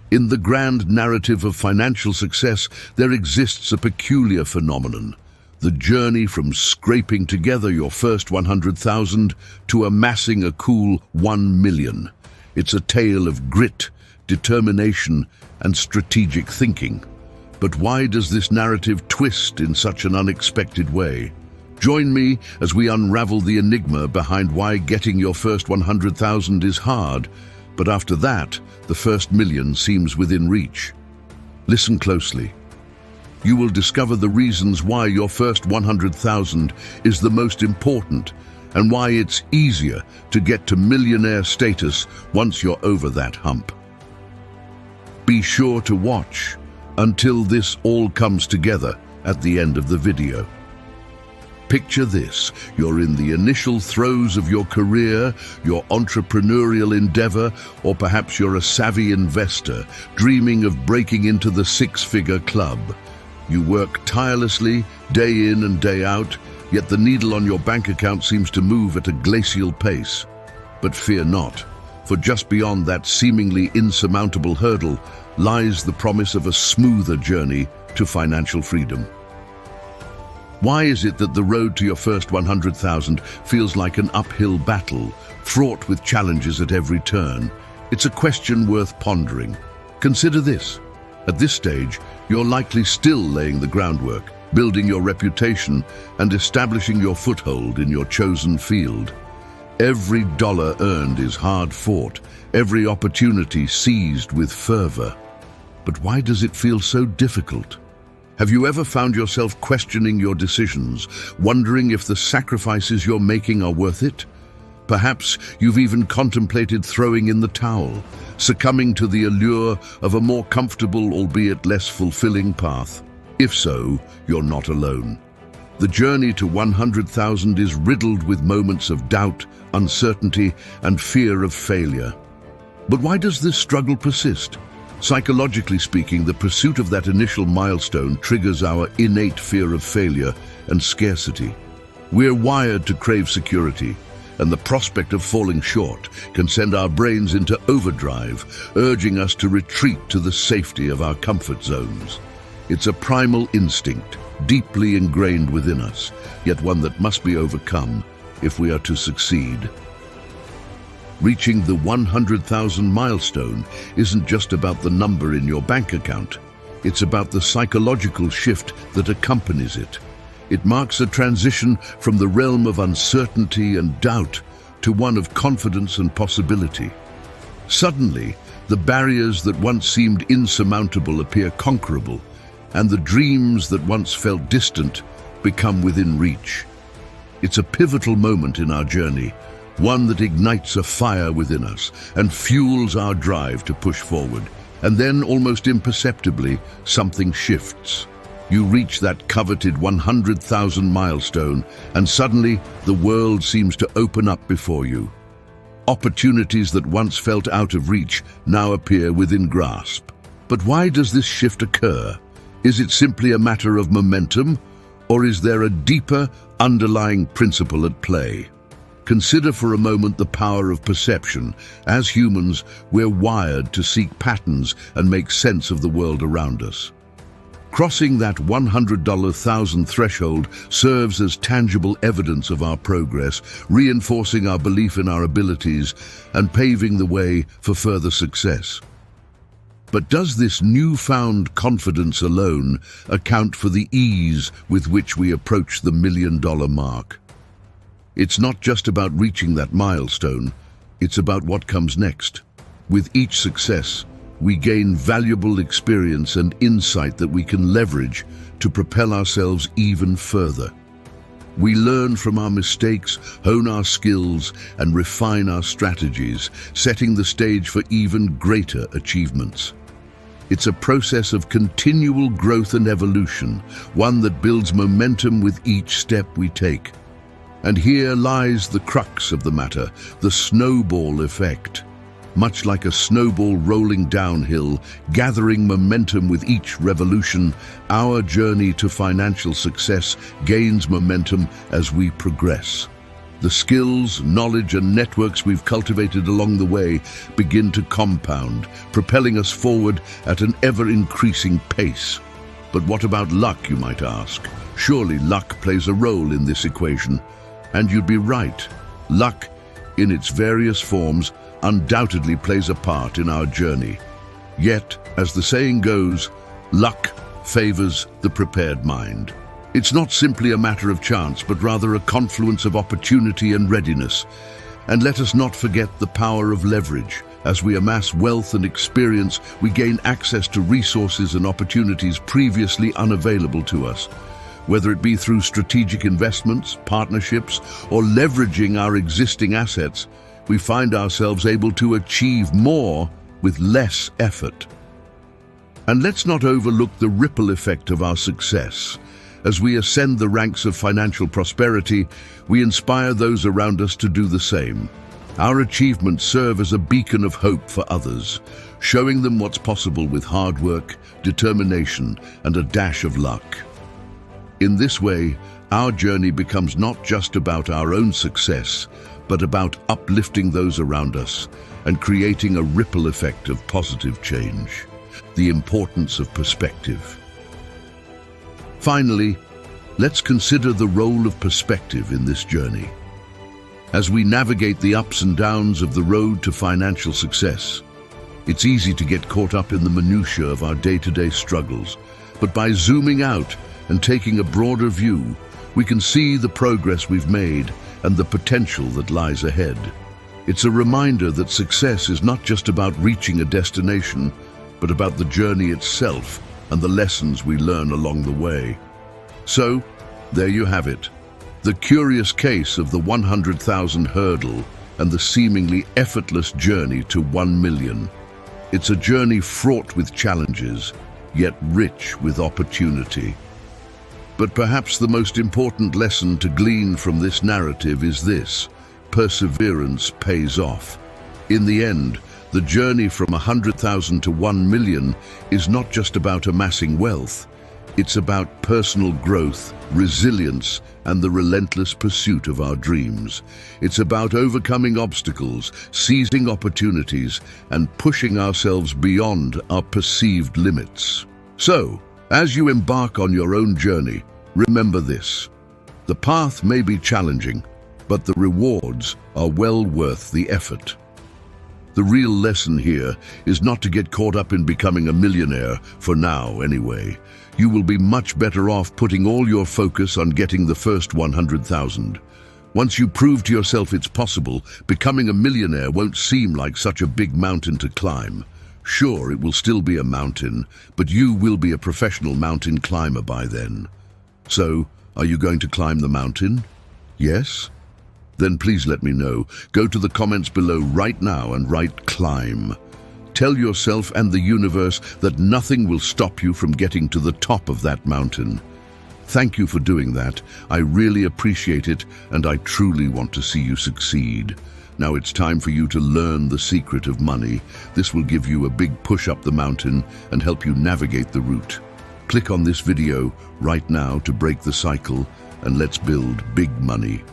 In the grand narrative of financial success, there exists a peculiar phenomenon. The journey from scraping together your first 100,000 to amassing a cool 1 million. It's a tale of grit, determination, and strategic thinking. But why does this narrative twist in such an unexpected way? Join me as we unravel the enigma behind why getting your first 100,000 is hard, but after that, the first million seems within reach. Listen closely. You will discover the reasons why your first 100,000 is the most important and why it's easier to get to millionaire status once you're over that hump. Be sure to watch until this all comes together at the end of the video. Picture this: you're in the initial throes of your career, your entrepreneurial endeavor, or perhaps you're a savvy investor dreaming of breaking into the six-figure club. You work tirelessly, day in and day out, yet the needle on your bank account seems to move at a glacial pace. But fear not, for just beyond that seemingly insurmountable hurdle lies the promise of a smoother journey to financial freedom. Why is it that the road to your first 100,000 feels like an uphill battle, fraught with challenges at every turn? It's a question worth pondering. Consider this. At this stage, you're likely still laying the groundwork, building your reputation, and establishing your foothold in your chosen field. Every dollar earned is hard-fought, every opportunity seized with fervor. But why does it feel so difficult? Have you ever found yourself questioning your decisions, wondering if the sacrifices you're making are worth it? Perhaps you've even contemplated throwing in the towel, succumbing to the allure of a more comfortable, albeit less fulfilling path. If so, you're not alone. The journey to 100,000 is riddled with moments of doubt, uncertainty, and fear of failure. But why does this struggle persist? Psychologically speaking, the pursuit of that initial milestone triggers our innate fear of failure and scarcity. We're wired to crave security, and the prospect of falling short can send our brains into overdrive, urging us to retreat to the safety of our comfort zones. It's a primal instinct, deeply ingrained within us, yet one that must be overcome if we are to succeed. Reaching the 100,000 milestone isn't just about the number in your bank account. It's about the psychological shift that accompanies it. It marks a transition from the realm of uncertainty and doubt to one of confidence and possibility. Suddenly, the barriers that once seemed insurmountable appear conquerable, and the dreams that once felt distant become within reach. It's a pivotal moment in our journey, one that ignites a fire within us and fuels our drive to push forward. And then, almost imperceptibly, something shifts. You reach that coveted 100,000 milestone, and suddenly the world seems to open up before you. Opportunities that once felt out of reach now appear within grasp. But why does this shift occur? Is it simply a matter of momentum, or is there a deeper, underlying principle at play? Consider for a moment the power of perception. As humans, we're wired to seek patterns and make sense of the world around us. Crossing that $100,000 threshold serves as tangible evidence of our progress, reinforcing our belief in our abilities and paving the way for further success. But does this newfound confidence alone account for the ease with which we approach the million-dollar mark? It's not just about reaching that milestone, it's about what comes next. With each success, we gain valuable experience and insight that we can leverage to propel ourselves even further. We learn from our mistakes, hone our skills, and refine our strategies, setting the stage for even greater achievements. It's a process of continual growth and evolution, one that builds momentum with each step we take. And here lies the crux of the matter, the snowball effect. Much like a snowball rolling downhill, gathering momentum with each revolution, our journey to financial success gains momentum as we progress. The skills, knowledge, and networks we've cultivated along the way begin to compound, propelling us forward at an ever-increasing pace. But what about luck, you might ask? Surely luck plays a role in this equation. And you'd be right. Luck, in its various forms, undoubtedly plays a part in our journey. Yet, as the saying goes, luck favors the prepared mind. It's not simply a matter of chance, but rather a confluence of opportunity and readiness. And let us not forget the power of leverage. As we amass wealth and experience, we gain access to resources and opportunities previously unavailable to us. Whether it be through strategic investments, partnerships, or leveraging our existing assets, we find ourselves able to achieve more with less effort. And let's not overlook the ripple effect of our success. As we ascend the ranks of financial prosperity, we inspire those around us to do the same. Our achievements serve as a beacon of hope for others, showing them what's possible with hard work, determination, and a dash of luck. In this way, our journey becomes not just about our own success, but about uplifting those around us and creating a ripple effect of positive change. The importance of perspective. Finally, let's consider the role of perspective in this journey. As we navigate the ups and downs of the road to financial success, it's easy to get caught up in the minutiae of our day-to-day struggles, but by zooming out and taking a broader view, we can see the progress we've made and the potential that lies ahead. It's a reminder that success is not just about reaching a destination, but about the journey itself and the lessons we learn along the way. So, there you have it. The curious case of the 100,000 hurdle and the seemingly effortless journey to 1 million. It's a journey fraught with challenges, yet rich with opportunity. But perhaps the most important lesson to glean from this narrative is this: perseverance pays off. In the end, the journey from 100,000 to 1 million is not just about amassing wealth. It's about personal growth, resilience, and the relentless pursuit of our dreams. It's about overcoming obstacles, seizing opportunities, and pushing ourselves beyond our perceived limits. So, as you embark on your own journey, remember this: the path may be challenging, but the rewards are well worth the effort. The real lesson here is not to get caught up in becoming a millionaire, for now anyway. You will be much better off putting all your focus on getting the first 100,000. Once you prove to yourself it's possible, becoming a millionaire won't seem like such a big mountain to climb. Sure, it will still be a mountain, but you will be a professional mountain climber by then. So, are you going to climb the mountain? Yes? Then please let me know. Go to the comments below right now and write "climb." Tell yourself and the universe that nothing will stop you from getting to the top of that mountain. Thank you for doing that. I really appreciate it, and I truly want to see you succeed. Now it's time for you to learn the secret of money. This will give you a big push up the mountain and help you navigate the route. Click on this video right now to break the cycle, and let's build big money.